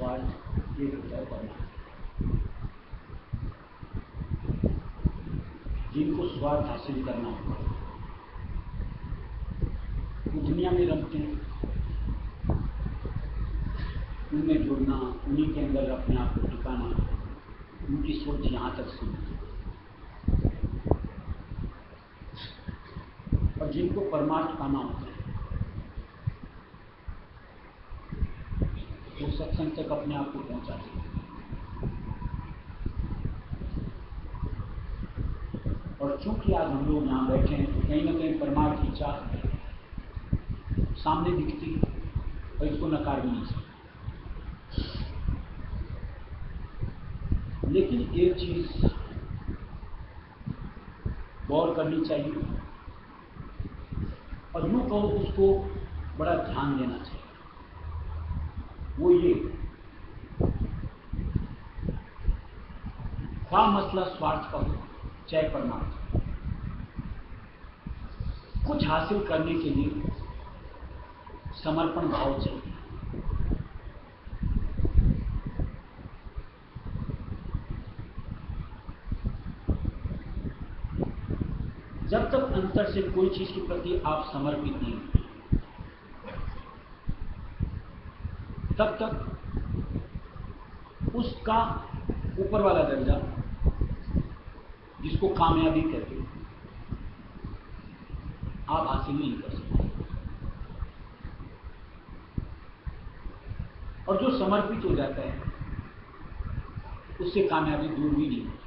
स्वार्थ, एक होता है परमार्थ। जिनको स्वार्थ हासिल करना होता है वो दुनिया में रमते हैं, उनमें जुड़ना, उन्हीं के अंदर अपने आप को टिकाना, उनकी सोच यहाँ तक सीमित है। और जिनको परमार्थ पाना होता है वो सत्संग तक अपने आप को पहुंचाते हैं। और चूंकि आज हम लोग यहाँ बैठे हैं तो कहीं ना कहीं परमार्थ की चाह सामने दिखती है और इसको नकार भी नहीं सकते। लेकिन एक चीज गौर करनी चाहिए और यूं कहो उसको बड़ा ध्यान देना चाहिए, वो ये क्या मसला स्वार्थ का हो चाहे परमार्थ, कुछ हासिल करने के लिए समर्पण भाव चाहिए। जब तक अंतर से कोई चीज के प्रति आप समर्पित नहीं तब तक उसका ऊपर वाला दर्जा जिसको कामयाबी कहते हैं आप हासिल नहीं कर सकते। और जो समर्पित हो जाता है उससे कामयाबी दूर भी नहीं होती।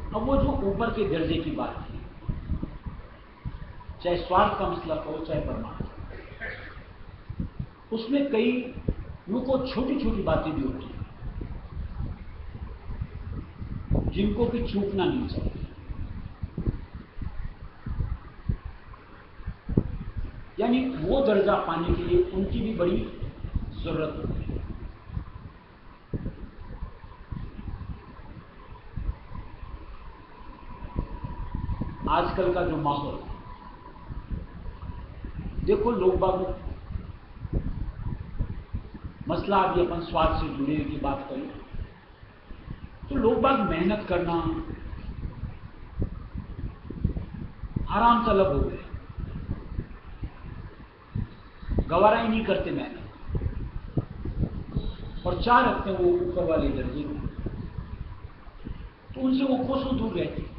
अब वो जो ऊपर के दर्जे की बात है, चाहे स्वार्थ का मसला हो चाहे परमार्थ, उसमें कई को छोटी छोटी बातें भी होती हैं जिनको कि चूकना नहीं चाहिए। यानी वो दर्जा पाने के लिए उनकी भी बड़ी जरूरत होती है। आजकल का जो माहौल देखो, लोग बाग मसला अभी अपन स्वार्थ से जुड़े की बात करें तो लोग बाग मेहनत करना आराम तलब हो गए, गवारा ही नहीं करते मेहनत और चाह रखते हैं वो ऊपर वाले दर्जे में, तो उनसे वो कोसों दूर रहते हैं।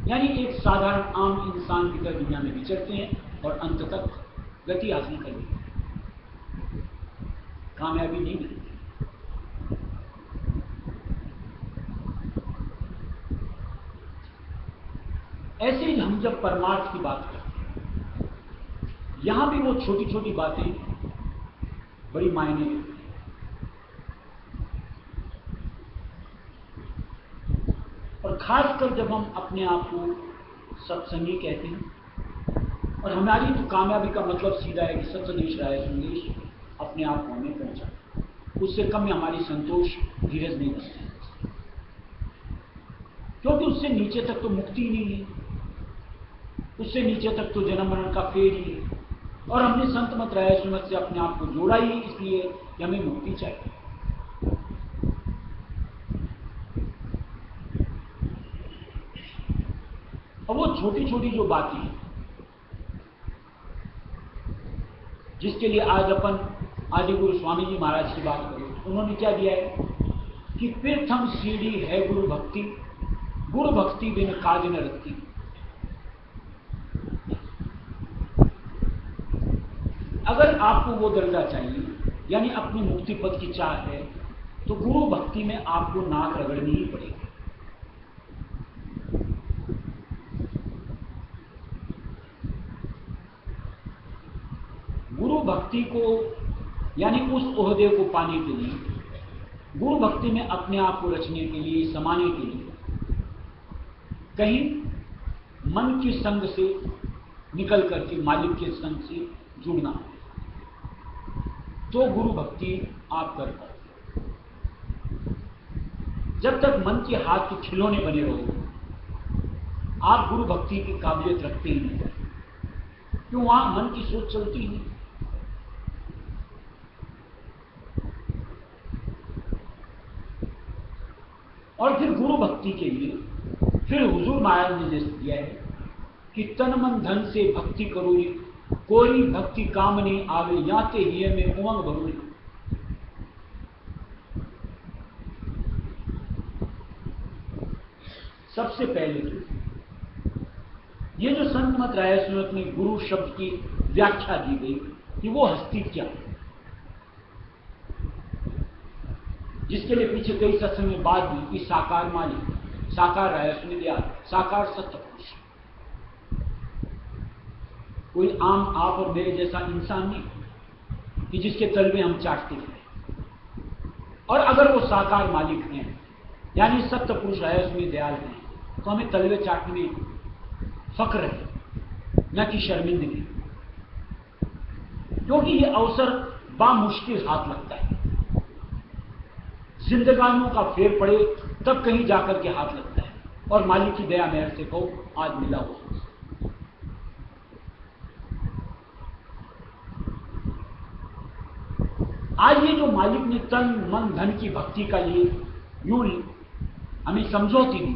यानी एक साधारण आम इंसान की तरह दुनिया में विचरते हैं और अंत तक गति हासिल कर लेते हैं, कामयाबी नहीं मिलती। ऐसे ही हम जब परमार्थ की बात करते हैं, यहां भी वो छोटी छोटी बातें बड़ी मायने रखती हैं। और खासकर जब हम अपने आप को सत्संगी कहते हैं और हमारी तो कामयाबी का मतलब सीधा है कि सत्संदेश राय संदेश अपने आप को हमें पहुंचा, उससे कम में हमारी संतोष धीरज नहीं बचती, क्योंकि उससे नीचे तक तो मुक्ति नहीं है, उससे नीचे तक तो जन्म मरण का फेर ही है। और हमने संत मत राय सुमत से अपने आप को जोड़ा ही इसलिए कि हमें मुक्ति चाहिए। और वो छोटी छोटी जो बातें हैं जिसके लिए आज अपन आदि गुरु स्वामी जी महाराज की बात करें, उन्होंने क्या दिया है कि प्रथम सीढ़ी है गुरु भक्ति बिन काज न रखती। अगर आपको वो दर्जा चाहिए यानी अपनी मुक्ति पद की चाह है तो गुरु भक्ति में आपको नाक रगड़नी ही पड़ेगी। गुरु भक्ति को यानी उस ओहदे को पाने के लिए, गुरु भक्ति में अपने आप को रचने के लिए, समाने के लिए कहीं मन के संग से निकल करके मालिक के संग से जुड़ना, तो गुरु भक्ति आप कर पाओ। जब तक मन के हाथ के खिलौने बने रहो, आप गुरु भक्ति की काबिलियत रखते ही नहीं, क्यों? वहां मन की सोच चलती ही नहीं। और फिर गुरु भक्ति के लिए फिर हुजूर महाराज ने निर्देश दिया है कि तन मन धन से भक्ति करो, कोरी भक्ति कामने आवे, याते ही में उमंग भरूरी। सबसे पहले तो ये जो संत मत राय सुनत में गुरु शब्द की व्याख्या दी गई कि वो हस्ती क्या है, जिसके लिए पीछे कई सत्संग में बात हुई कि साकार मालिक, साकार राय सुन दिया, साकार सत्य पुरुष, कोई आम आप और मेरे जैसा इंसान नहीं कि जिसके तलवे हम चाटते हैं। और अगर वो साकार मालिक हैं, यानी सत्य पुरुष राय सुन दयाल हैं, तो हमें तलवे चाटने में फक्र है, न कि शर्मिंदगी, क्योंकि ये अवसर बामुश्किल हाथ लगता है। जिंदगानियों का फेर पड़े तब कहीं जाकर के हाथ लगता है, और मालिक की दया मेहर से कहो आज मिला हो। आज ये जो मालिक ने तन मन धन की भक्ति का ये यूं हमें समझौती दी,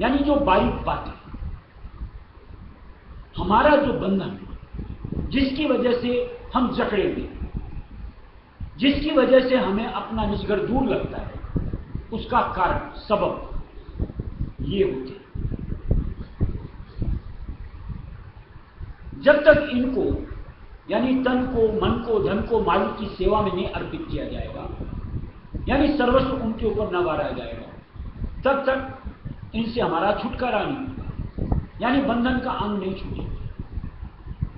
यानी जो बारीक बातें, हमारा जो बंधन, जिसकी वजह से हम जकड़े हुए, जिसकी वजह से हमें अपना निजगर दूर लगता है, उसका कारण सबब ये होते। जब तक इनको यानी तन को, मन को, धन को मालिक की सेवा में नहीं अर्पित किया जाएगा, यानी सर्वस्व उनके ऊपर न वारा जाएगा, तब तक इनसे हमारा छुटकारा नहीं होगा, यानी बंधन का अंग नहीं छूटेगा।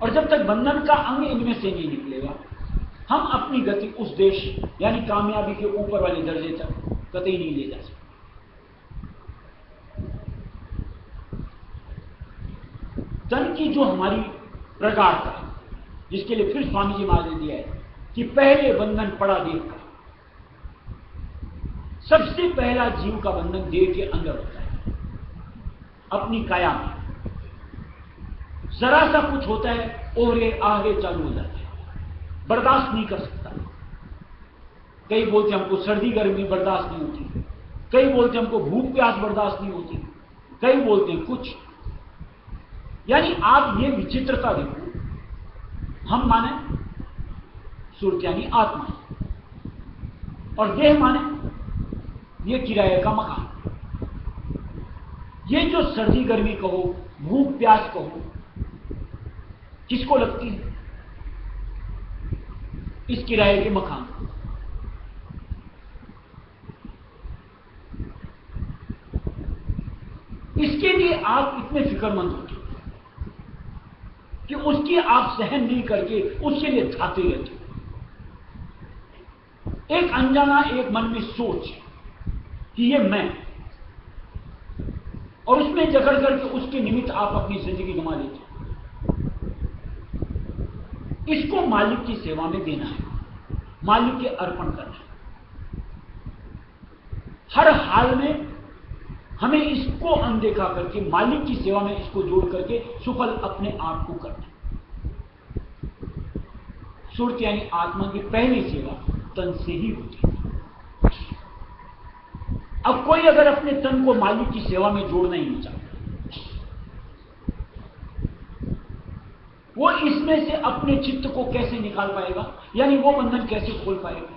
और जब तक बंधन का अंग इनमें से नहीं निकलेगा, हम अपनी गति उस देश यानी कामयाबी के ऊपर वाले दर्जे तक कतई नहीं ले जा सकते। तन की जो हमारी प्रगाढ़ता, जिसके लिए फिर स्वामी जी महाराज ने दिया है कि पहले बंधन पड़ा देह का। सबसे पहला जीव का बंधन देह के अंदर होता है, अपनी काया में। जरा सा कुछ होता है ओहरे आहरे चालू हो जाते हैं, बर्दाश्त नहीं कर सकता। कई बोलते हमको सर्दी गर्मी बर्दाश्त नहीं होती, कई बोलते हमको भूख प्यास बर्दाश्त नहीं होती, कई बोलते हैं कुछ। यानी आप ये विचित्रता देखो, हम माने सुरत यानी आत्मा, और देह माने ये किराए का मकान। ये जो सर्दी गर्मी कहो, भूख प्यास कहो, किसको लगती है? इस किराए के मकान। इसके लिए आप इतने फिक्रमंद होते कि उसकी आप सहन नहीं करके उसके लिए धाते रहते। एक अनजाना एक मन में सोच कि ये मैं, और उसमें जकड़ करके उसके निमित्त आप अपनी जिंदगी गंवा लेते। इसको मालिक की सेवा में देना है, मालिक के अर्पण करना है। हर हाल में हमें इसको अनदेखा करके मालिक की सेवा में इसको जोड़ करके सुफल अपने आप को करना। सुरत यानी आत्मा की पहली सेवा तन से ही होती है। अब कोई अगर अपने तन को मालिक की सेवा में जोड़ना ही नहीं चाहता, वो इसमें से अपने चित्त को कैसे निकाल पाएगा, यानी वो बंधन कैसे खोल पाएगा?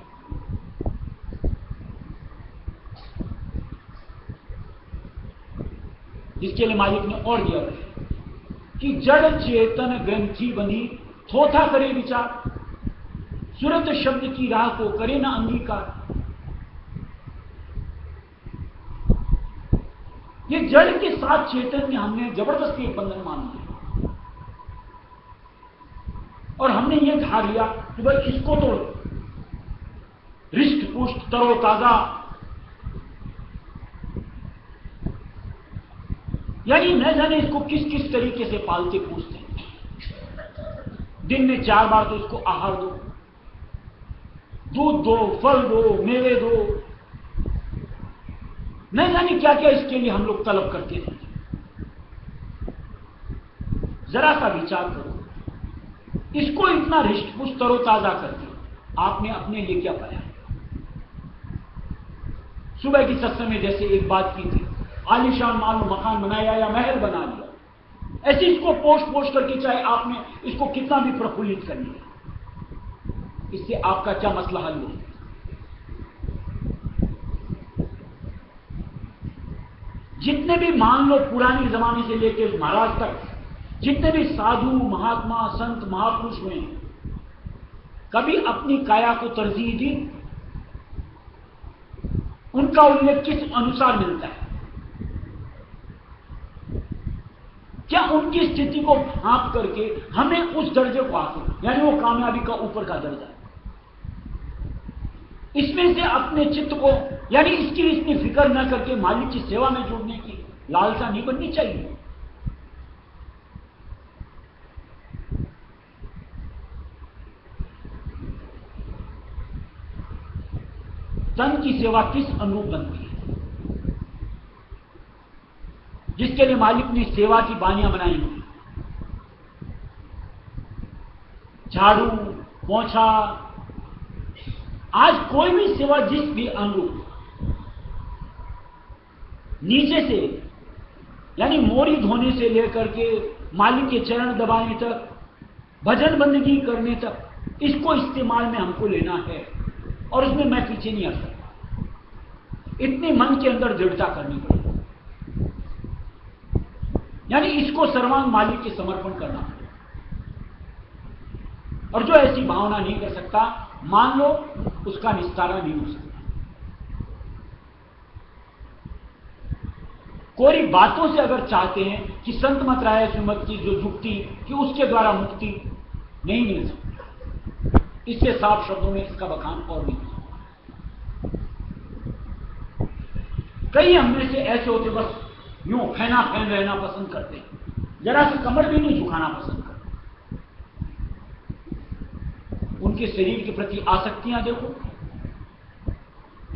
जिसके लिए मालिक ने और दिया कि जड़ चेतन ग्रंथि बंधी, थोथा करे विचार, सुरत शब्द की राह को करे ना अंगीकार। ये जड़ के साथ चेतन में हमने जबरदस्ती एक बंधन मान लिया, और हमने ये धार लिया कि भाई इसको तो हृष्ट पुष्ट तरोताजा, यानी न जाने इसको किस किस तरीके से पालते पूछते हैं। दिन में 4 बार तो इसको आहार दो, दूध दो, फल दो, मेवे दो, नहीं जाने क्या क्या इसके लिए हम लोग तलब करते थे। जरा सा विचार करो, इसको इतना हृष्ट-पुष्ट तरोताजा करके आपने अपने लिए क्या पाया? सुबह की सत्संग में जैसे एक बात की थी, आलीशान मानो मकान बनाया या महल बना लिया, ऐसे इसको पोष करके चाहे आपने इसको कितना भी प्रफुल्लित कर लिया, इससे आपका क्या मसला हल हो? जितने भी मान लो पुराने जमाने से लेकर महाराज तक जितने भी साधु महात्मा संत महापुरुष हुए, कभी अपनी काया को तरजीह दी? उनका उल्लेख किस अनुसार मिलता है? क्या उनकी स्थिति को भांप करके हमें उस दर्जे को हासिल, यानी वो कामयाबी का ऊपर का दर्जा है, इसमें से अपने चित्त को, यानी इसकी इतनी फिक्र न करके मालिक की सेवा में जुड़ने की लालसा नहीं बननी चाहिए? तन की सेवा किस अनुरूप बनती है? जिसके लिए मालिक ने सेवा की बानियां बनाई हुई, झाड़ू पोंछा, आज कोई भी सेवा जिस भी अनुरूप नीचे से, यानी मोरी धोने से लेकर के मालिक के चरण दबाने तक, भजन बंदगी करने तक, इसको इस्तेमाल में हमको लेना है और उसमें मैं पीछे नहीं आ सकता। इतनी मन के अंदर दृढ़ता करनी पड़ेगी, यानी इसको सर्वांग मालिक के समर्पण करना पड़ेगा। और जो ऐसी भावना नहीं कर सकता, मान लो उसका निस्तारा नहीं हो सकता। कोई बातों से अगर चाहते हैं कि संत मत राय सुमत की जो युक्ति कि उसके द्वारा मुक्ति नहीं मिल सकती, इससे साफ शब्दों में इसका बखान और नहीं। कई हमने से ऐसे होते बस यूं फैना फैन रहना पसंद करते हैं, जरा सी कमर भी नहीं झुकाना पसंद करते। उनके शरीर के प्रति आसक्तियां देखो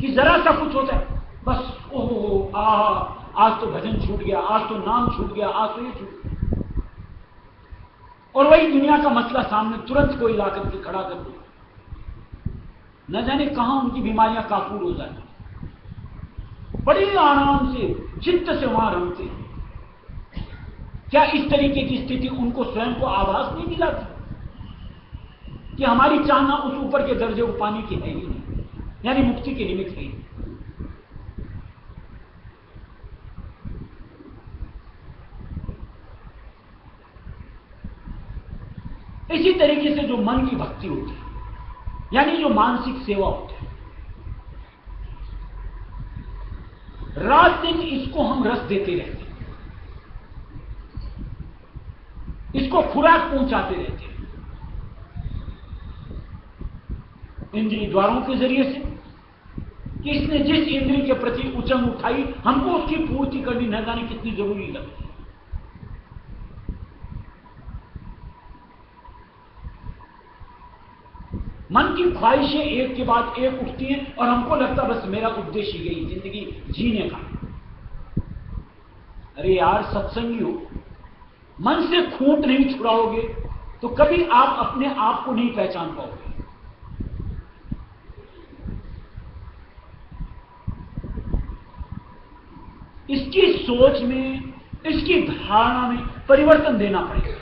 कि जरा सा कुछ होता है बस ओहो आज तो भजन छूट गया, आज तो नाम छूट गया, आज तो ये छूट गया, और वही दुनिया का मसला सामने तुरंत कोई ला करके खड़ा कर दे, न जाने कहां उनकी बीमारियां काफूर हो जाए, बड़े आराम से चित्त से वहां रमते। क्या इस तरीके की स्थिति उनको स्वयं को आभास नहीं दिलाती कि हमारी चाहना उस ऊपर के दर्जे को पाने की है ही नहीं, यानी मुक्ति के निमित्त है ही नहीं? इसी तरीके से जो मन की भक्ति होती है, यानी जो मानसिक सेवा होती है, रात दिन इसको हम रस देते रहते हैं, इसको खुराक पहुंचाते रहते हैं इंद्रिय द्वारों के जरिए से, कि इसने जिस इंद्रिय के प्रति उचंग उठाई, हमको उसकी पूर्ति करनी न जाने कितनी जरूरी लगती है। मन की ख्वाहिशें एक के बाद एक उठती हैं और हमको लगता बस मेरा उद्देश्य यही जिंदगी जीने का। अरे यार सत्संगी हो, मन से खूंट नहीं छुड़ाओगे तो कभी आप अपने आप को नहीं पहचान पाओगे। इसकी सोच में, इसकी धारणा में परिवर्तन देना पड़ेगा,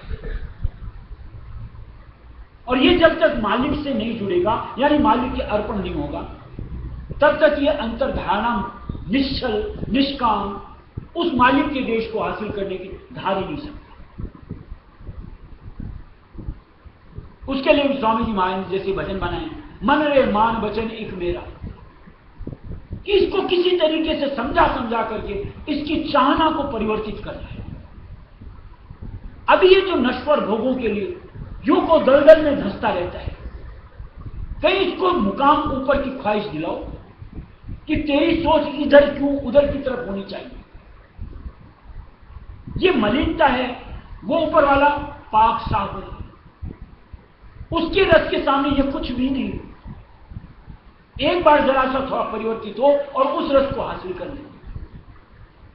और ये जब तक मालिक से नहीं जुड़ेगा, यानी मालिक के अर्पण नहीं होगा, तब तक ये अंतर्धारणा निश्चल निष्काम उस मालिक के देश को हासिल करने की धार ही नहीं सकती। उसके लिए स्वामी जी महाराज जैसे भजन बनाए, मन रे मान वचन एक मेरा, कि इसको किसी तरीके से समझा करके इसकी चाहना को परिवर्तित करना है। अभी ये जो नश्वर भोगों के लिए यूं को दलदल में धंसता रहता है, कहीं इसको मुकाम ऊपर की ख्वाहिश दिलाओ कि तेरी सोच इधर क्यों उधर की तरफ होनी चाहिए। ये मलिनता है, वो ऊपर वाला पाक साफ है, उसके रस के सामने ये कुछ भी नहीं। एक बार जरा सा थोड़ा परिवर्तित हो और उस रस को हासिल कर ले,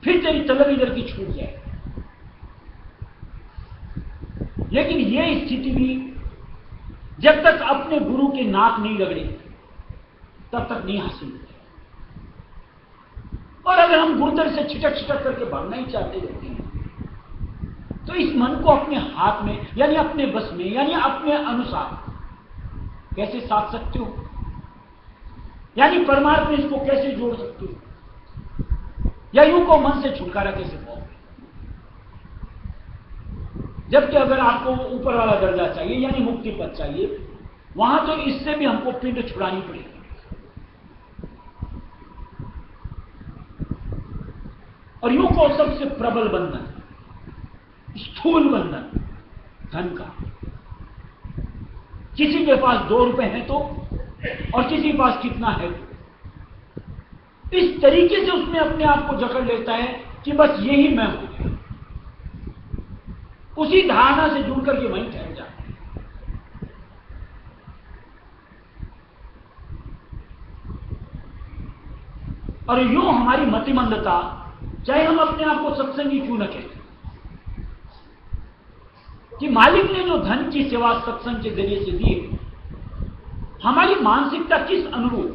फिर तेरी तलब इधर की छूट जाए। लेकिन यह स्थिति भी जब तक अपने गुरु के नाक नहीं रगड़े तब तक नहीं हासिल होती। और अगर हम गुरुदर से छिटक छिटक करके भागना ही चाहते रहते हैं तो इस मन को अपने हाथ में यानी अपने बस में यानी अपने अनुसार कैसे साध सकते हो, यानी परमात्मा इसको कैसे जोड़ सकते हो, या यूं को मन से छुटकारा कैसे पाओगे। जबकि अगर आपको ऊपर वाला दर्जा चाहिए यानी मुक्ति पद चाहिए, वहां तो इससे भी हमको पिंड छुड़ानी पड़ेगी। और यूं को सबसे प्रबल बंधन, स्थूल बंधन धन का। किसी के पास 2 रुपए हैं तो, और किसी के पास कितना है तो, इस तरीके से उसने अपने आप को जकड़ लेता है कि बस यही मैं हूं। उसी धारणा से जुड़ करके वहीं ठहर जाता है। और यूं हमारी मतिमंदता, चाहे हम अपने आप को सत्संगी क्यों न कहते, कि मालिक ने जो धन की सेवा सत्संग के जरिए से दी, हमारी मानसिकता किस अनुरूप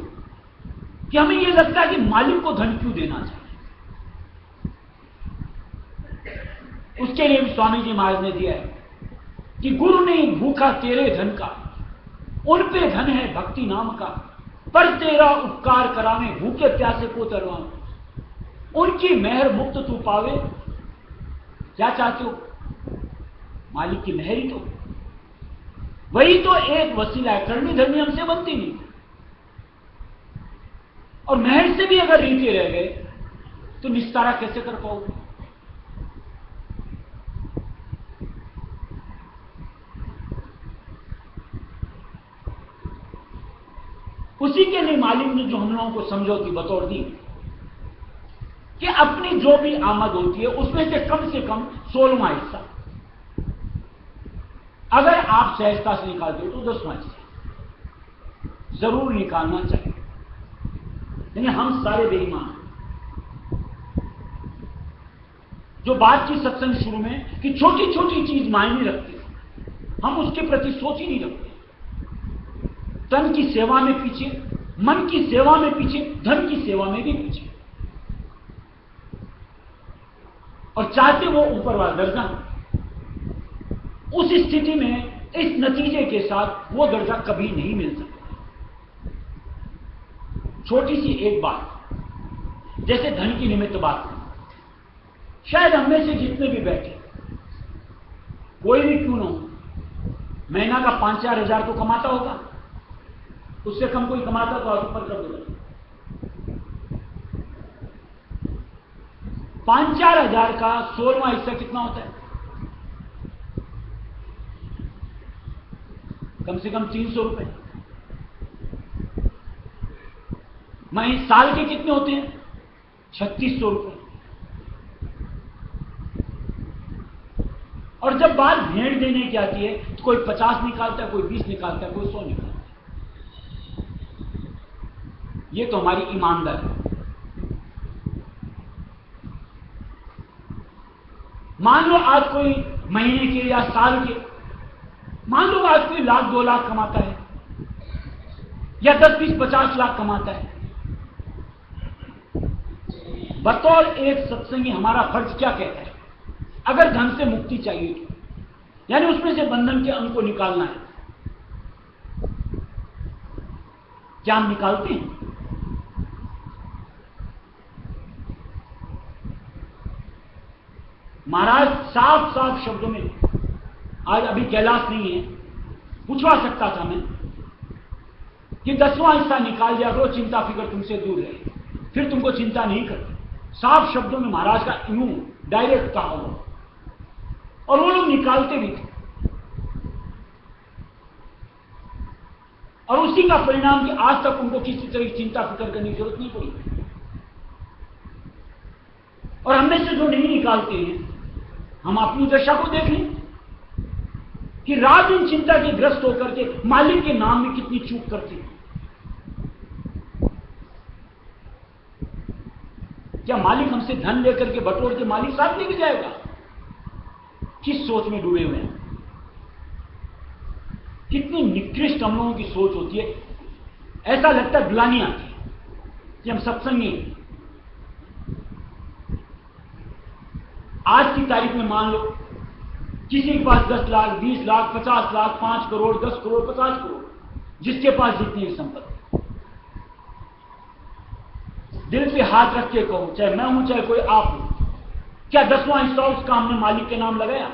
कि हमें यह लगता है कि मालिक को धन क्यों देना चाहिए। उसके लिए भी स्वामी जी महाराज ने दिया है कि गुरु ने भूखा तेरे धन का, उन पे धन है भक्ति नाम का, पर तेरा उपकार करावे भूखे प्यासे को तरवावे, उनकी मेहर मुक्त तू पावे। क्या चाहते हो? मालिक की मेहर ही तो, वही तो एक वसीला है। करनी धर्मी हमसे बनती नहीं, और मेहर से भी अगर रीते रह गए तो निस्तारा कैसे कर पाओगे? उसी के लिए मालिक ने जो हम लोगों को समझौती बतौर दी कि अपनी जो भी आमद होती है उसमें से कम 16वां हिस्सा अगर आप सहजता से निकालते हो तो 10वां हिस्सा जरूर निकालना चाहिए। नहीं, हम सारे बेईमान जो बात की सत्संग शुरू में कि छोटी छोटी चीज मायने रखती, हम उसके प्रति सोच ही नहीं रखते। तन की सेवा में पीछे, मन की सेवा में पीछे, धन की सेवा में भी पीछे, और चाहते वो ऊपर वाला दर्जा। उस स्थिति में इस नतीजे के साथ वो दर्जा कभी नहीं मिल सकता। छोटी सी एक बात, जैसे धन की निमित्त बात, शायद हमें से जितने भी बैठे, कोई भी क्यों ना हो, महीना का 5-4 हजार तो कमाता होगा, उससे कम कोई कमाता तो आप ऊपर कर देगा। 5-4 हजार का 16वां हिस्सा कितना होता है? कम से कम 300 रुपए। महीने साल के कितने होते हैं? 3600 रुपए। और जब बात भेंट देने की आती है तो कोई 50 निकालता है, कोई 20 निकालता है, कोई 100 निकालता है। ये तो हमारी ईमानदारी है। मान लो आज कोई महीने के या साल के, मान लो आज कोई 1,00,000-2 लाख कमाता है या 10-20-50 लाख कमाता है। बतौर एक सत्संगी हमारा फर्ज क्या कहता है? अगर धन से मुक्ति चाहिए तो, यानी उसमें से बंधन के अंग को निकालना है, क्या हम निकालते हैं? महाराज साफ साफ शब्दों में, आज अभी कैलाश नहीं है, पूछवा सकता था मैं कि 10वां हिस्सा निकाल दिया करो, चिंता फिक्र तुमसे दूर रहे, फिर तुमको चिंता नहीं करती। साफ शब्दों में महाराज का यूं डायरेक्ट कहा हुआ, और वो लोग निकालते भी थे। और उसी का परिणाम कि आज तक उनको किसी तरह की चिंता फिक्र करने की जरूरत नहीं पड़ी। और हमें से जो नहीं निकालते हैं, हम अपनी दशा को देख लें कि रात दिन चिंता के ग्रस्त होकर के मालिक के नाम में कितनी चूक करते हैं। क्या मालिक हमसे धन लेकर के बटोर के मालिक साथ लेके जाएगा? किस सोच में डूबे हुए हैं? कितनी निकृष्ट हम लोगों की सोच होती है। ऐसा लगता है ग्लानि आती है कि हम सत्संगी हैं। आज की तारीख में मान लो किसी के पास 10 लाख, 20 लाख, 50 लाख, 5 करोड़, 10 करोड़, 50 करोड़, जिसके पास जितनी भी संपत्ति, दिल पे हाथ रख के कहो, चाहे मैं हूं चाहे कोई आप हो, क्या 10वां हिस्सा उसका हमने मालिक के नाम लगाया?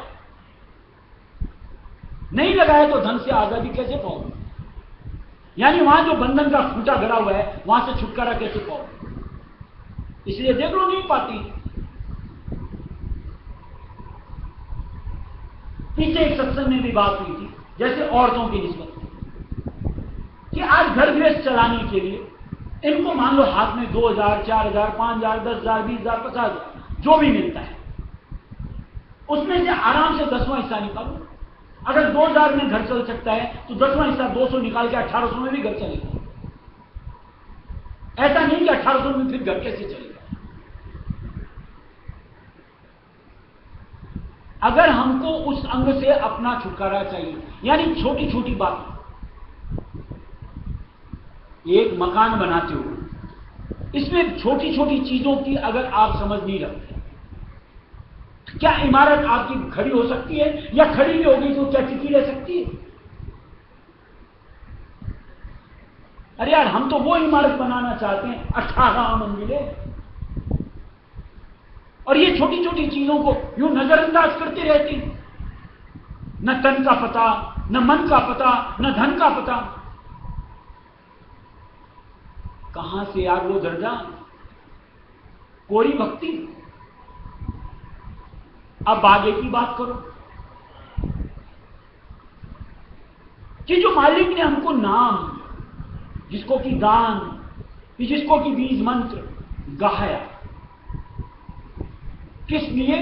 नहीं लगाया तो धन से आजादी कैसे पाओगे? यानी वहां जो बंधन का खूंटा गड़ा हुआ है वहां से छुटकारा कैसे पाओगे? इसलिए देख लो नहीं पाती। पीछे एक सत्संग में भी बात हुई थी, जैसे औरतों की निस्बत कि आज घर गृहस्थ चलाने के लिए इनको मान लो हाथ में 2000, 4000, 5000, 10,000, 20,000, 50,000 जो भी मिलता है, उसमें से आराम से 10वां हिस्सा निकालो। अगर 2000 में घर चल सकता है तो 10वां हिस्सा 200 निकाल के 1800 में भी घर चलेगा। ऐसा नहीं कि 1800 में फिर घर कैसे चलेगा? अगर हमको उस अंग से अपना छुटकारा चाहिए, यानी छोटी छोटी बात, एक मकान बनाते हो, इसमें छोटी छोटी चीजों की अगर आप समझ नहीं रखते, क्या इमारत आपकी खड़ी हो सकती है? या खड़ी भी होगी तो क्या टिकी रह सकती है? अरे यार, हम तो वो इमारत बनाना चाहते हैं 18 मंजिलें, और ये छोटी छोटी चीजों को यूं नजरअंदाज करते रहते हैं। न तन का पता, न मन का पता, न धन का पता। कहां से यार वो दर्जा, कोई भक्ति? अब आगे की बात करो कि जो मालिक ने हमको नाम, जिसको कि दान, जिसको कि बीज मंत्र गाया, किस लिए?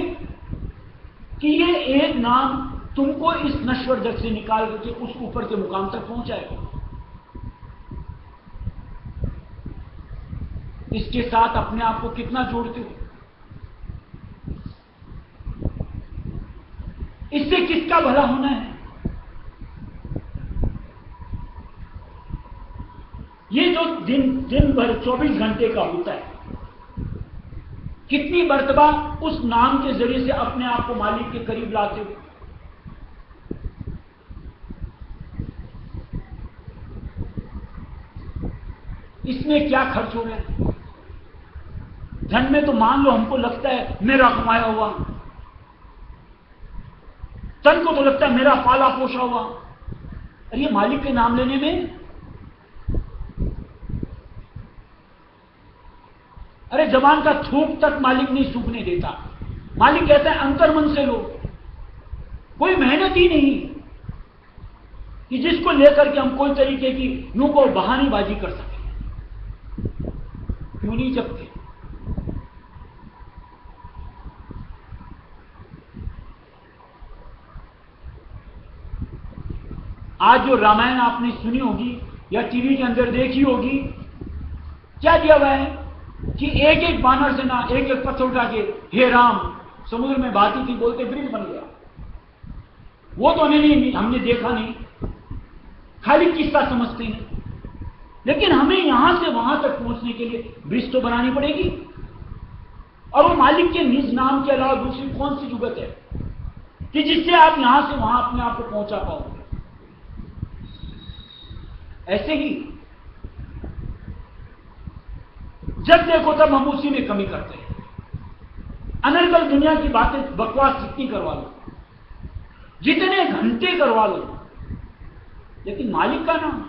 कि ये एक नाम तुमको इस नश्वर जग से निकाल करके उस ऊपर के मुकाम तक पहुंचाएगा। इसके साथ अपने आप को कितना जोड़ते हो? इससे किसका भला होना है? ये जो दिन भर 24 घंटे का होता है, कितनी मर्तबा उस नाम के जरिए से अपने आप को मालिक के करीब लाते हो? इसमें क्या खर्च हो रहा है? धन में तो मान लो हमको लगता है मेरा कमाया हुआ, तन को तो लगता है मेरा पाला पोषा हुआ। अरे ये मालिक के नाम लेने में, अरे जबान का थूक तक मालिक नहीं सूखने देता। मालिक कहता है अंतर्मन से लो, कोई मेहनत ही नहीं कि जिसको लेकर के हम कोई तरीके की यूं को बहानेबाजी कर सके। क्यों नहीं जपते? आज जो रामायण आपने सुनी होगी या टीवी के अंदर देखी होगी, क्या दिया हुआ है कि एक एक बानर से ना एक एक पत्थर उठा के हे राम, समुद्र में बहती थी, बोलते ब्रिज बन गया। वो तो हमने देखा नहीं, खाली किस्सा समझते हैं। लेकिन हमें यहां से वहां तक पहुंचने के लिए ब्रिज तो बनानी पड़ेगी, और वो मालिक के निज नाम के अलावा दूसरी कौन सी जुगत है कि जिससे आप यहां से वहां अपने आप को पहुंचा पाओगे? ऐसे ही जब देखो तब हम उसी में कमी करते हैं। अनर्गल दुनिया की बातें बकवास जितनी करवा लो, जितने घंटे करवा लो, लेकिन मालिक का नाम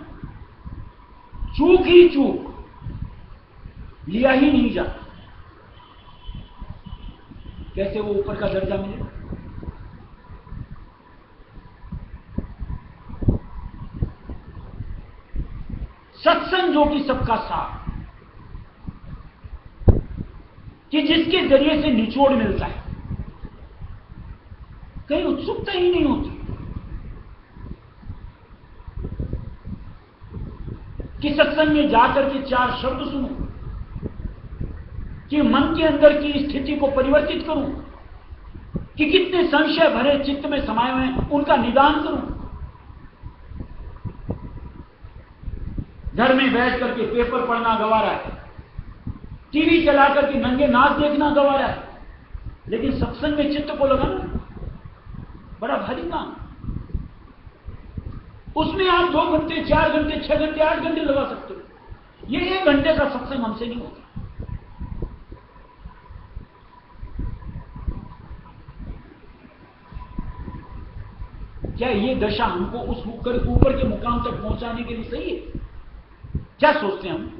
चूक ही चूक, लिया ही नहीं जाता। कैसे वो ऊपर का दर्जा मिलेगा? सत्संग जो कि सबका साथ, कि जिसके जरिए से निचोड़ मिलता है, कहीं उत्सुकता ही नहीं होती कि सत्संग में जाकर के 4 शब्द सुनो, कि मन के अंदर की स्थिति को परिवर्तित करूं, कि कितने संशय भरे चित्त में समाये हुए हैं उनका निदान करूं। घर में बैठ करके पेपर पढ़ना गवारा है, टीवी चला करके नंगे नाच देखना गवारा है, लेकिन सत्संग में चित्त को लगाना बड़ा भारी काम। उसमें आप 2 घंटे, 4 घंटे, 6 घंटे, 8 घंटे लगा सकते हो। ये 1 घंटे का सत्संग हमसे नहीं होता। क्या ये दशा हमको उस ऊपर के मुकाम तक पहुंचाने के लिए सही है? क्या सोचते हैं हम?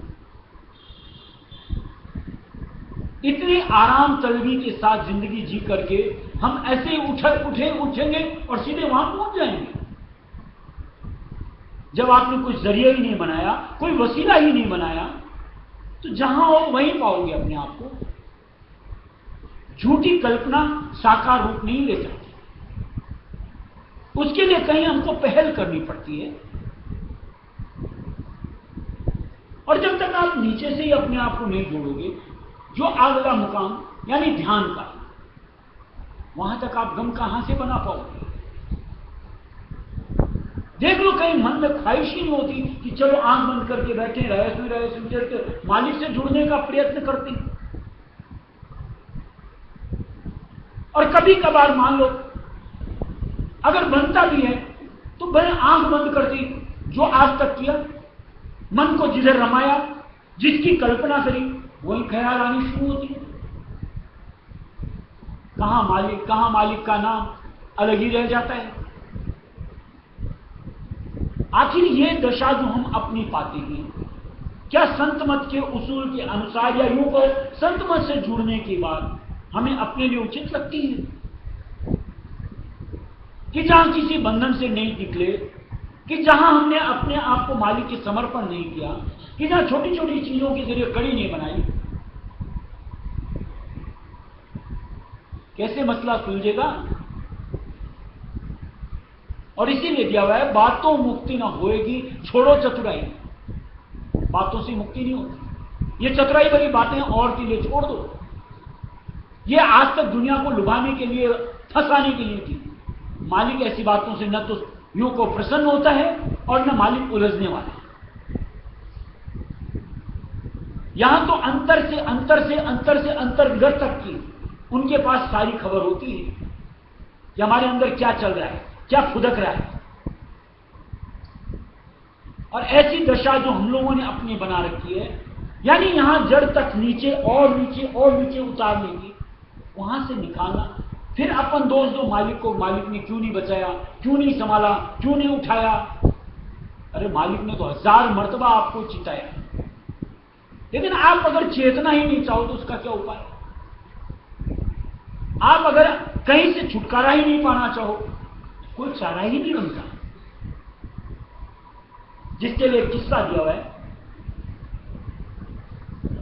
इतने आराम तलबी के साथ जिंदगी जी करके हम ऐसे उठेंगे और सीधे वहां पहुंच जाएंगे। जब आपने कोई जरिया ही नहीं बनाया, कोई वसीला ही नहीं बनाया, तो जहां हो वहीं पाओगे अपने आप को। झूठी कल्पना साकार रूप नहीं ले सकती, उसके लिए कहीं हमको पहल करनी पड़ती है। और जब तक आप नीचे से ही अपने आप को नहीं जोड़ोगे, जो अगला मुकाम यानी ध्यान का, वहां तक आप गम कहां से बना पाओगे? देख लो, कहीं मन में ख्वाहिश ही नहीं होती कि चलो आंख बंद करके बैठे रहे मालिक से जुड़ने का प्रयत्न करते हैं। और कभी कभार मान लो अगर बनता भी है तो मैंने आंख बंद कर दी, जो आज तक किया, मन को जिधर रमाया, जिसकी कल्पना करी, वही ख्याल आनी शुरू होती है। कहां मालिक का नाम अलग ही रह जाता है। आखिर ये दशा जो हम अपनी पाते हैं, क्या संत मत के उसूल के अनुसार, या यूं को संत मत से जुड़ने के बाद हमें अपने लिए उचित लगती है? कि जहां किसी बंधन से नहीं निकले, कि जहां हमने अपने आप को मालिक के समर्पण नहीं किया, कि जहां छोटी छोटी चीजों के जरिए कड़ी नहीं बनाई, कैसे मसला सुलझेगा? और इसीलिए दिया हुआ है, बातों मुक्ति न होएगी, छोड़ो चतुराई। बातों से मुक्ति नहीं होती। ये चतुराई भरी बातें और के लिए छोड़ दो। ये आज तक दुनिया को लुभाने के लिए, फंसाने के लिए थी। मालिक ऐसी बातों से न तो यूं को प्रसन्न होता है और न मालिक उलझने वाला है। यहां तो अंतर्गत तक की उनके पास सारी खबर होती है कि हमारे अंदर क्या चल रहा है, क्या फुदक रहा है। और ऐसी दशा जो हम लोगों ने अपनी बना रखी है, यानी यहां जड़ तक नीचे और नीचे और नीचे उतारने की, वहां से निकालना। फिर अपन दोष दो मालिक ने क्यों नहीं बचाया, क्यों नहीं संभाला, क्यों नहीं उठाया। अरे मालिक ने तो 1000 मर्तबा आपको चिताया, लेकिन आप अगर चेतना ही नहीं चाहो तो उसका क्या उपाय? आप अगर कहीं से छुटकारा ही नहीं पाना चाहो, कोई चारा ही नहीं बनता। जिसके लिए किस्सा दिया हुआ है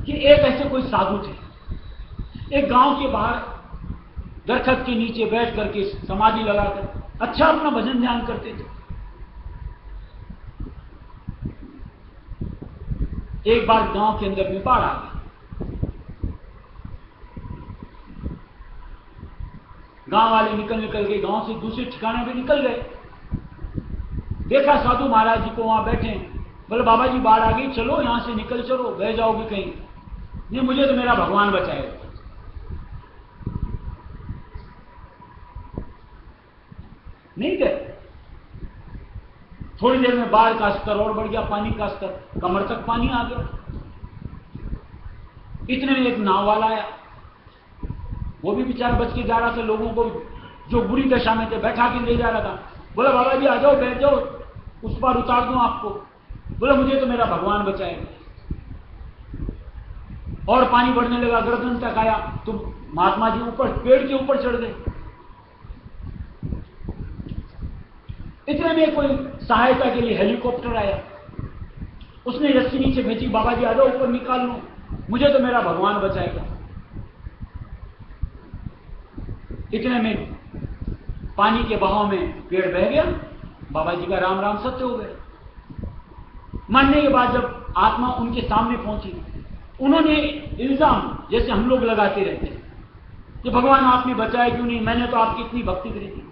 कि एक ऐसे कोई साधु थे, एक गांव के बाहर दरखत के नीचे बैठ करके समाधि लगाकर अच्छा अपना भजन ध्यान करते थे। एक बार गांव के अंदर में बाढ़ आ गई। गांव वाले निकल के गांव से दूसरे ठिकाने पे निकल गए। देखा साधु महाराज जी को वहां बैठे, बोले बाबा जी बाढ़ आ गई, चलो यहां से निकल चलो, बह जाओगे कहीं। नहीं, मुझे तो मेरा भगवान बचाएगा। नहीं गए। थोड़ी देर में बाढ़ का स्तर और बढ़ गया, पानी का स्तर कमर तक पानी आ गया। इतने में एक नाव वाला आया, वो भी बेचारा बच के जा रहा था, लोगों को जो बुरी दशा में थे बैठा के ले जा रहा था। बोला बाबा जी आ जाओ, बैठ जाओ, उस पार उतार दूं आपको। बोला मुझे तो मेरा भगवान बचाएगा। और पानी बढ़ने लगा, गर्दन तक आया, तो महात्मा जी ऊपर पेड़ के ऊपर चढ़ गए। इतने में कोई सहायता के लिए हेलीकॉप्टर आया, उसने रस्सी नीचे भेजी, बाबा जी आ जाओ ऊपर निकाल लो, मुझे तो मेरा भगवान बचाएगा। इतने में पानी के बहाव में पेड़ बह गया, बाबा जी का राम राम सत्य हो गया। मरने के बाद जब आत्मा उनके सामने पहुंची उन्होंने इल्जाम जैसे हम लोग लगाते रहते हैं कि भगवान आपने बचाया क्यों नहीं, मैंने तो आपकी इतनी भक्ति करी थी।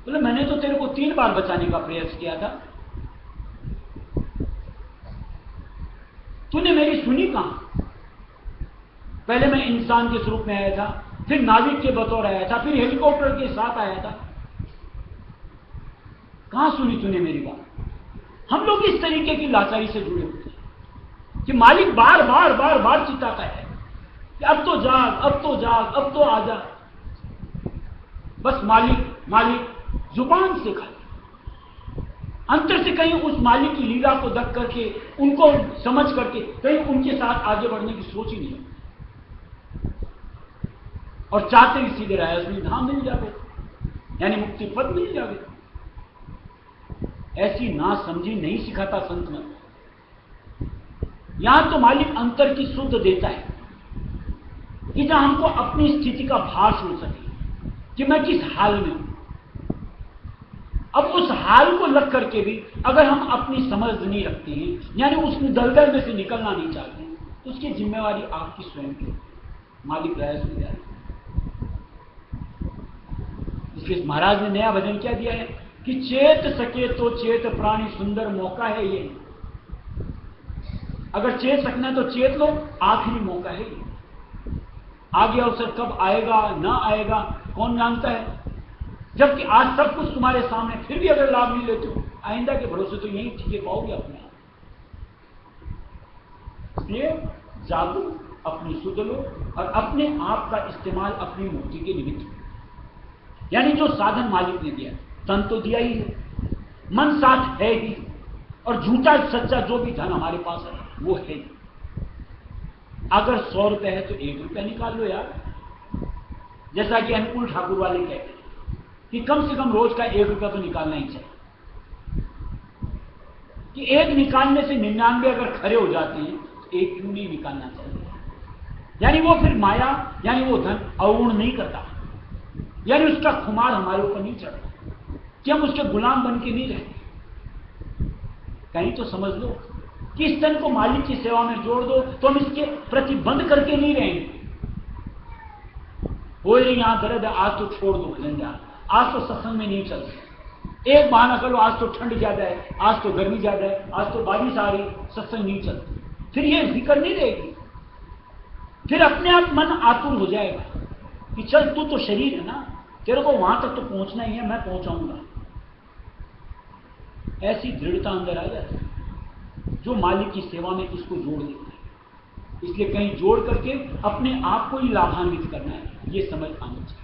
बोले मैंने तो तेरे को 3 बार बचाने का प्रयास किया था, तूने मेरी सुनी कहां? पहले मैं इंसान के स्वरूप में आया था, फिर नाविक के बतौर आया था, फिर हेलीकॉप्टर के साथ आया था, कहां सुनी तूने मेरी बात? हम लोग इस तरीके की लाचारी से जुड़े होते हैं कि मालिक बार बार बार बार चिल्लाता है कि अब तो जाग, अब तो जाग, अब तो आजा। बस मालिक मालिक जुबान से खाली, अंतर से कहीं उस मालिक की लीला को देख करके, उनको समझ करके कहीं उनके साथ आगे बढ़ने की सोच ही नहीं है। और चाहते ही सीधे रायसनी धाम मिल जावे, यानी मुक्ति पद मिल जावे। ऐसी ना समझी नहीं सिखाता संत में। यहां तो मालिक अंतर की शुद्ध देता है कि जहां हमको अपनी स्थिति का भास हो सके कि मैं किस हाल में हूं। अब उस हाल को लग करके भी अगर हम अपनी समझ नहीं रखते हैं, यानी उस दलदल में से निकलना नहीं चाहते हैं, तो उसकी जिम्मेवारी आपकी स्वयं की। मालिक राय सुन जाए। इसलिए महाराज ने नया भजन क्या दिया है कि चेत सके तो चेत प्राणी, सुंदर मौका है ये। अगर चेत सकना तो चेत लो, आखिरी मौका है ये। आगे अवसर कब आएगा ना आएगा कौन जानता है। जबकि आज सब कुछ तुम्हारे सामने, फिर भी अगर लाभ नहीं लेते हो, आइंदा के भरोसे तो यही चीजें पाओगे अपने आप। इसलिए जागो, अपनी सुध लो और अपने आप का इस्तेमाल अपनी मुक्ति के निमित्त। यानी जो साधन मालिक ने दिया, तन तो दिया ही है, मन साथ है ही, और झूठा सच्चा जो भी धन हमारे पास है वो है ही। अगर 100 रुपए है तो 1 रुपया निकाल लो यार। जैसा कि अनुकूल ठाकुर वाले कहते हैं कि कम से कम रोज का 1 रुपया तो निकालना ही चाहिए। कि 1 निकालने से 99 अगर खड़े हो जाते हैं तो 1 क्यों नहीं निकालना चाहिए। यानी वो फिर माया, यानी वो धन अवगुण नहीं करता, यानी उसका खुमार हमारे ऊपर नहीं चढ़ता कि हम उसके गुलाम बन के नहीं रहते। कहीं तो समझ लो कि इस धन को मालिक की सेवा में जोड़ दो तो हम इसके प्रतिबंध करके नहीं रहेंगे। हो रही यहां दर्द है, आज तो छोड़ दो भजन, आज तो सत्संग में नहीं चल सकते। एक बहाना करो, आज तो ठंड ज्यादा है, आज तो गर्मी ज्यादा है, आज तो बारिश आ रही, सत्संग नहीं चलती। फिर ये फिक्र नहीं रहेगी। फिर अपने आप मन आतुर हो जाएगा कि चल तू तो शरीर है ना, तेरे को वहां तक तो पहुंचना ही है, मैं पहुंचाऊंगा। ऐसी दृढ़ता अंदर आ जाती है जो मालिक की सेवा में इसको जोड़ देता है। इसलिए कहीं जोड़ करके अपने आप को ही लाभान्वित करना है, ये समझ आनी चाहिए।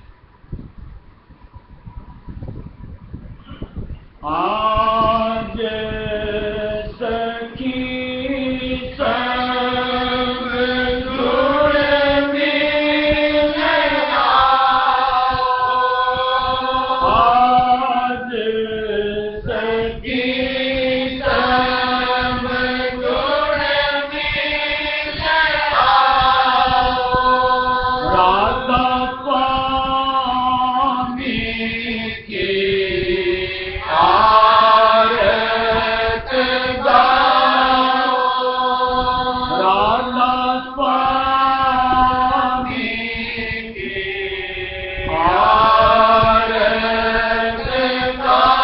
आज सखी सब जुड़ मिलना, आज सखी सब जुड़ मिलना, राधा स्वामी के आरत गाओ, राधा स्वामी के आरत गाओ,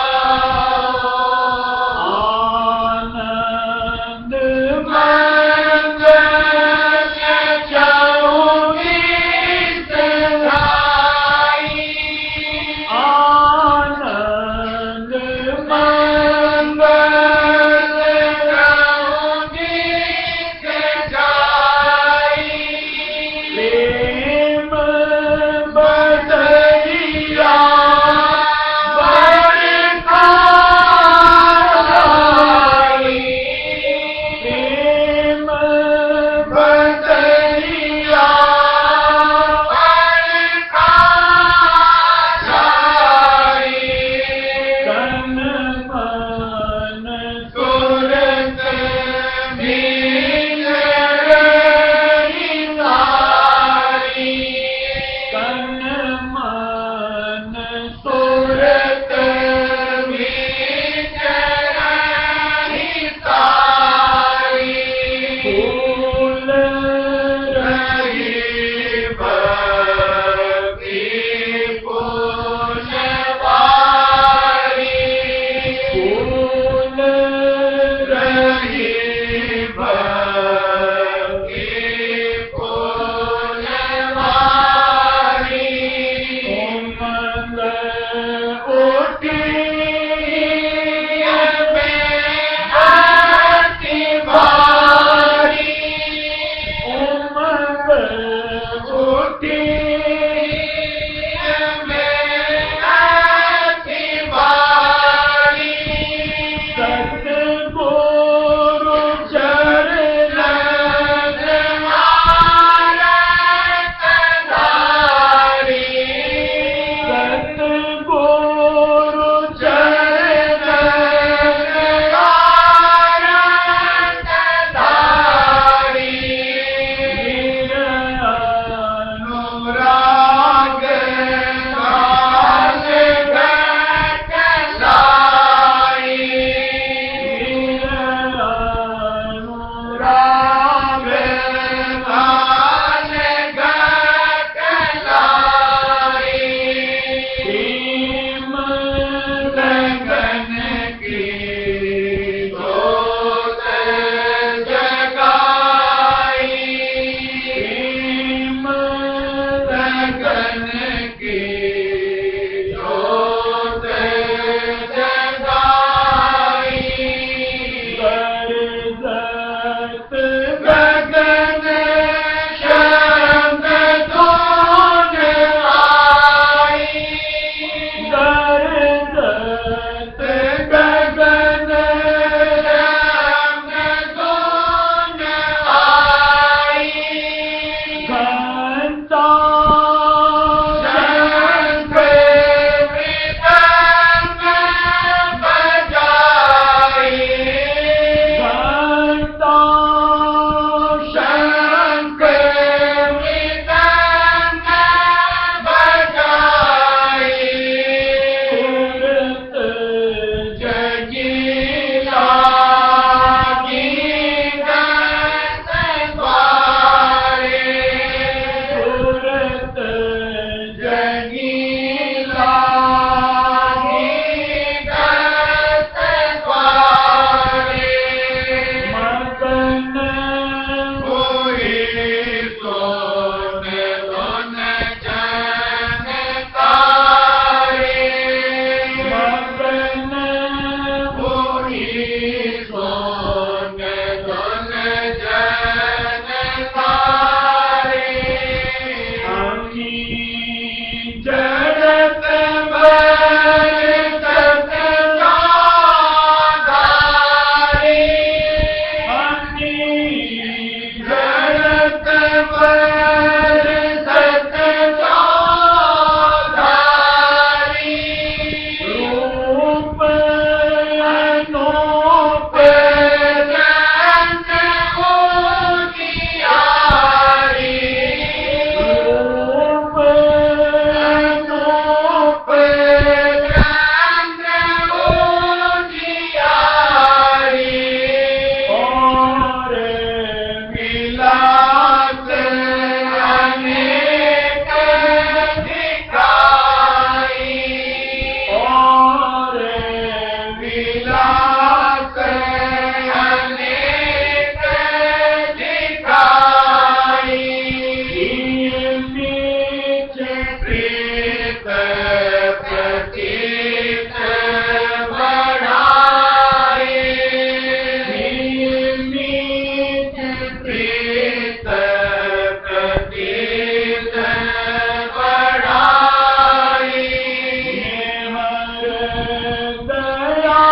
विलास अनेक दिखाई, नीच प्रीत प्रतीत बढ़ाई, नीच प्रीत प्रतीत बढ़ाई, दया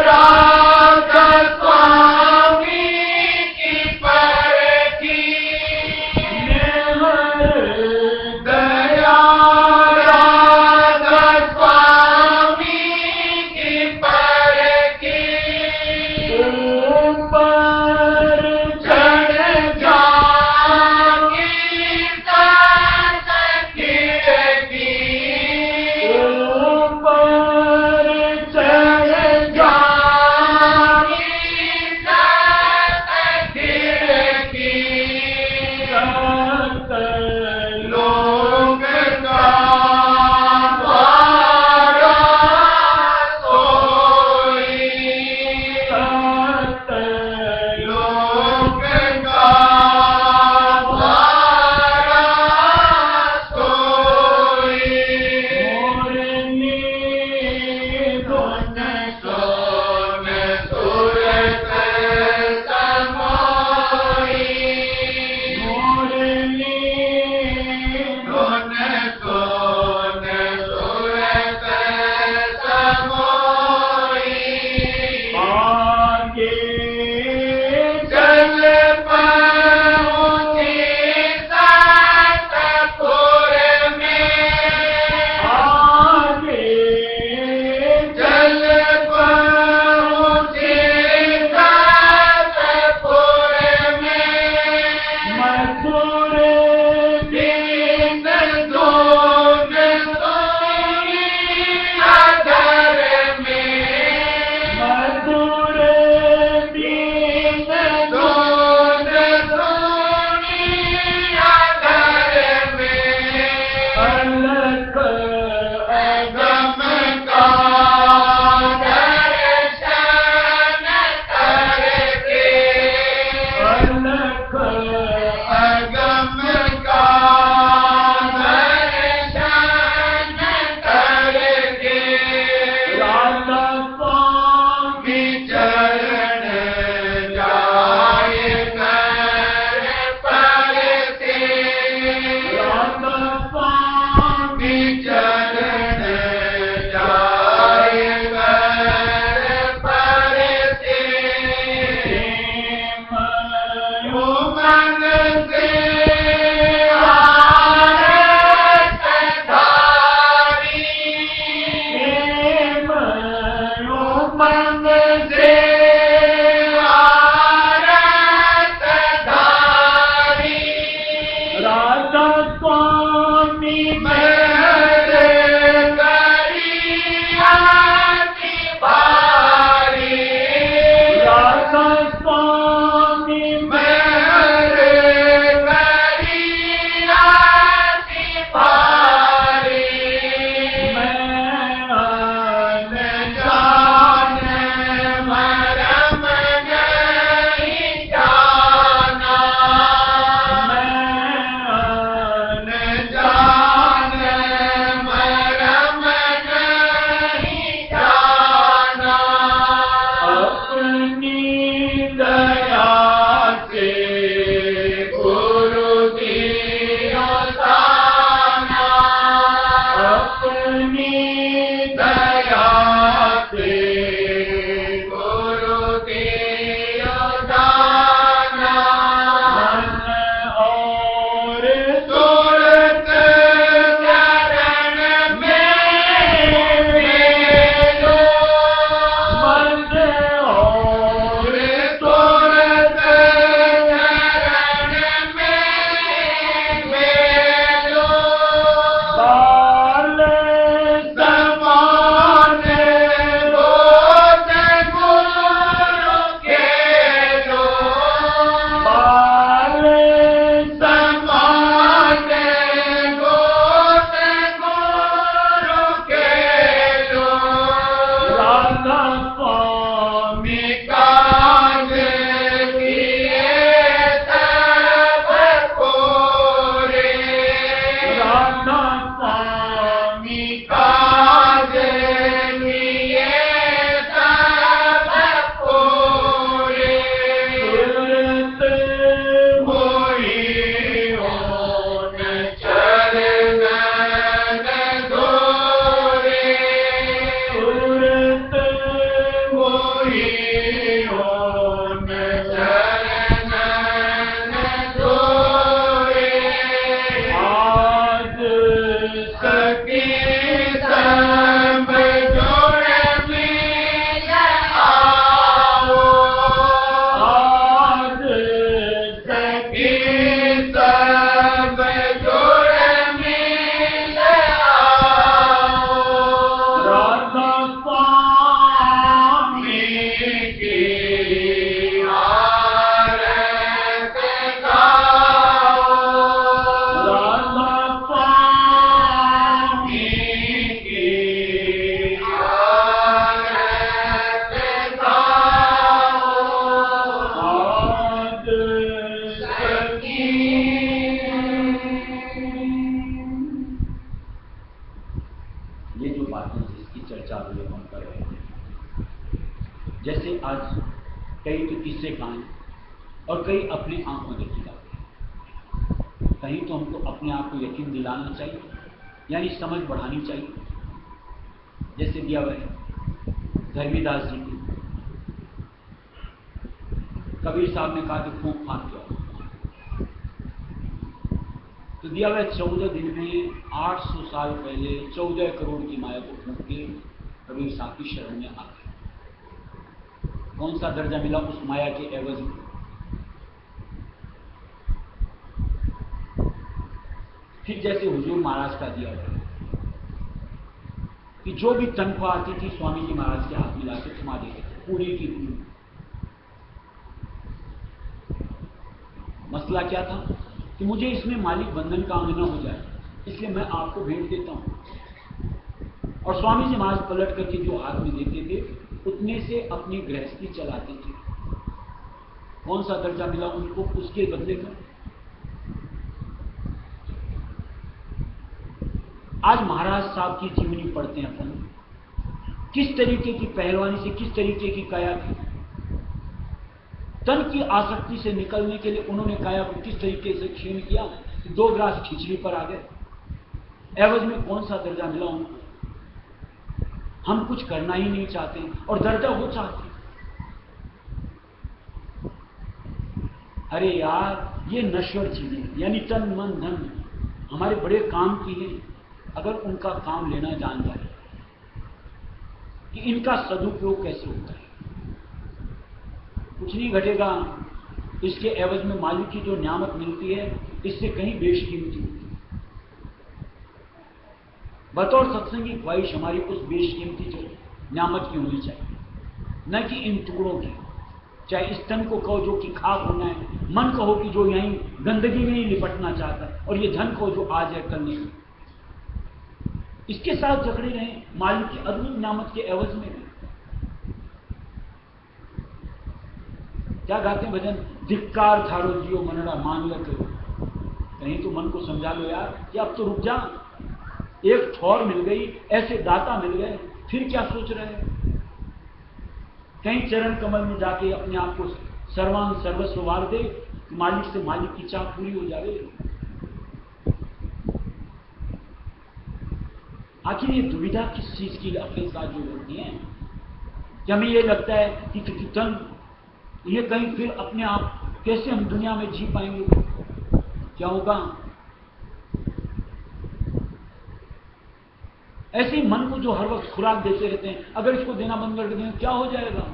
राधा स्वामी की परखी, दया राधा स्वामी की परखी, ऊपर चढ़ जागी सात खिड़की, ऊपर चढ़ जागी सात खिड़की, सात लोक का द्वारा सोई, सात लोक का द्वारा सोई, मोरनी धुन सोन सूरत समोई, मोरनी धुन सोन सूरत समोई, आगे चल पहुँची सातपुर में, आगे चल पहुँची सातपुर में, मधुर दीन धुन सुनी अधर में, मधुर दीन धुन सुनी अधर में, अलख अगम का दर्शन करके, अलख अगम का दर्शन करके, राधा स्वामी चरण जाए कर परसे, राधा स्वामी चरण जाए कर परसे, मन से आरत धारी, मन से आरत धारी, राधा स्वामी मेहर करी आती भारी, राधा स्वामी मेहर करी आती भारी, मैं आन जान जैसे आज कई तो किस्से कहानी और कई अपने आंखों देखी जाती है। कहीं तो हमको अपने आप को यकीन दिलाना चाहिए, यानी समझ बढ़ानी चाहिए। जैसे दिया हुआ है धर्मीदास जी की, कबीर साहब ने कहा कि फूंक फांक किया, तो दिया हुआ 14 दिन में 800 साल पहले 14 करोड़ की माया को फूंक के कबीर साहब की शरण में आ गए। कौन सा दर्जा मिला उस माया के एवज में? फिर जैसे हुजूर महाराज का दिया हुआ कि जो भी तनख्वाह आती थी स्वामी जी महाराज के हाथ में लाके थमा देते थे, पूरी की पूरी। मसला क्या था कि मुझे इसमें मालिक बंधन का अंग न हो जाए, इसलिए मैं आपको भेंट देता हूं। और स्वामी जी महाराज पलट करके जो हाथ में देते थे उतने से अपनी गृहस्थी चलाते थे। कौन सा दर्जा मिला उनको उसके बदले में? आज महाराज साहब की जीवनी पढ़ते हैं अपन, किस तरीके की पहलवानी से, किस तरीके की काया थी। तन की आसक्ति से निकलने के लिए उन्होंने काया को किस तरीके से क्षीण किया, 2 ग्रास खिचड़ी पर आ गए। एवज में कौन सा दर्जा मिला उनको? हम कुछ करना ही नहीं चाहते और दर्जा वो चाहते। अरे यार, ये नश्वर चीजें यानी तन मन धन हमारे बड़े काम की हैं, अगर उनका काम लेना जान जाए कि इनका सदुपयोग कैसे होता है, कुछ नहीं घटेगा। इसके एवज में मालिक की जो न्यामत मिलती है इससे कहीं बेशकीमती होती है। बतौर सत्संगी ख्वाहिश हमारी उस बेशकीमती जो न्यामत की होनी चाहिए, न कि इन टुकड़ों की। चाहे इस तन को कहो जो कि खाक होना है, मन कहो कि जो यहीं गंदगी में ही लिपटना चाहता है, और ये धन कहो जो आज है कल नहीं। इसके साथ जकड़े रहे मालिक की अद्भुत न्यामत के एवज में। क्या गाते हैं भजन? धिक्कार थारो जियो मनड़ा मान ल करो। कहीं तो मन को समझा लो यार कि अब तो रुक जा, एक ठौर मिल गई, ऐसे दाता मिल गए, फिर क्या सोच रहे हैं? कहीं चरण कमल में जाके अपने आप को सर्वांग सर्वस्व वार दे, मालिक से मालिक की चाह पूरी हो जाए। आखिर ये दुविधा किस चीज की अपने साथ जो होती है कि हमें ये लगता है कि तन ये कहीं फिर अपने आप कैसे हम दुनिया में जी पाएंगे? क्या होगा? ऐसे ही मन को जो हर वक्त खुराक देते रहते हैं, अगर इसको देना बंद कर दें क्या हो जाएगा?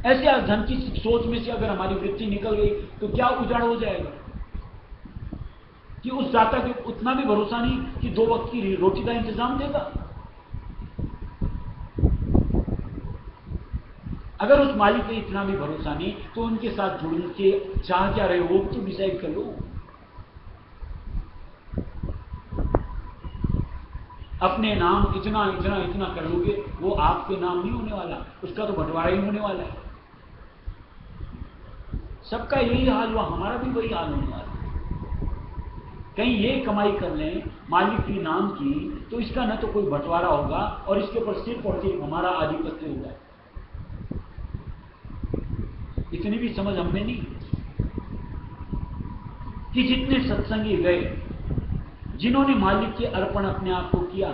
ऐसे धन की सोच में से अगर हमारी वृत्ति निकल गई तो क्या उजाड़ हो जाएगा? कि उस दाता के उतना भी भरोसा नहीं कि 2 वक्त की रोटी का इंतजाम देगा। अगर उस मालिक पे इतना भी भरोसा नहीं तो उनके साथ जुड़ने के चाह क्या रहे हो तो डिसाइड कर लो। अपने नाम इतना इतना इतना कर लोगे, वो आपके नाम नहीं होने वाला, उसका तो बंटवारा ही होने वाला है। सबका यही हाल हुआ, हमारा भी वही हाल होने वाला है। कहीं ये कमाई कर लें मालिक की नाम की तो इसका न तो कोई बंटवारा होगा और इसके ऊपर सिर्फ और सिर्फ हमारा आधिपत्य होगा। इतनी भी समझ हमने नहीं कि जितने सत्संगी गए जिन्होंने मालिक के अर्पण अपने आप को किया,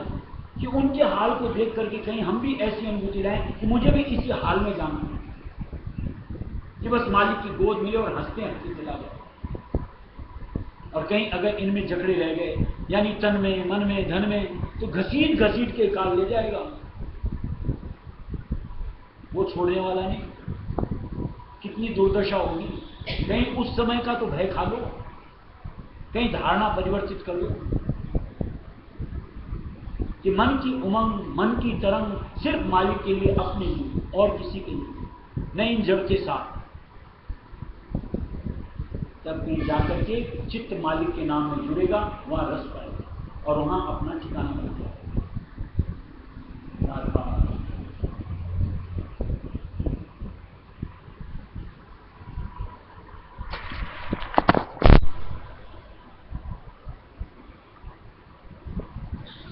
कि उनके हाल को देख करके कहीं हम भी ऐसी अनुभूति लाएं कि मुझे भी इसी हाल में जाना है कि बस मालिक की गोद मिले और हंसते हंसते चला गया। और कहीं अगर इनमें जकड़े रह गए यानी तन में मन में धन में, तो घसीट घसीट के काल ले जाएगा, वो छोड़ने वाला नहीं। कितनी दुर्दशा होगी। कहीं उस समय का तो भय खा लो, कहीं धारणा परिवर्तित कर लो कि मन की उमंग मन की तरंग सिर्फ मालिक के लिए, अपने लिए और किसी के लिए नहीं, इन जड़ के साथ। तब भी जाकर के चित्त मालिक के नाम में जुड़ेगा, वहां रस पाएगा और वहां अपना ठिकाना बन जाएगा।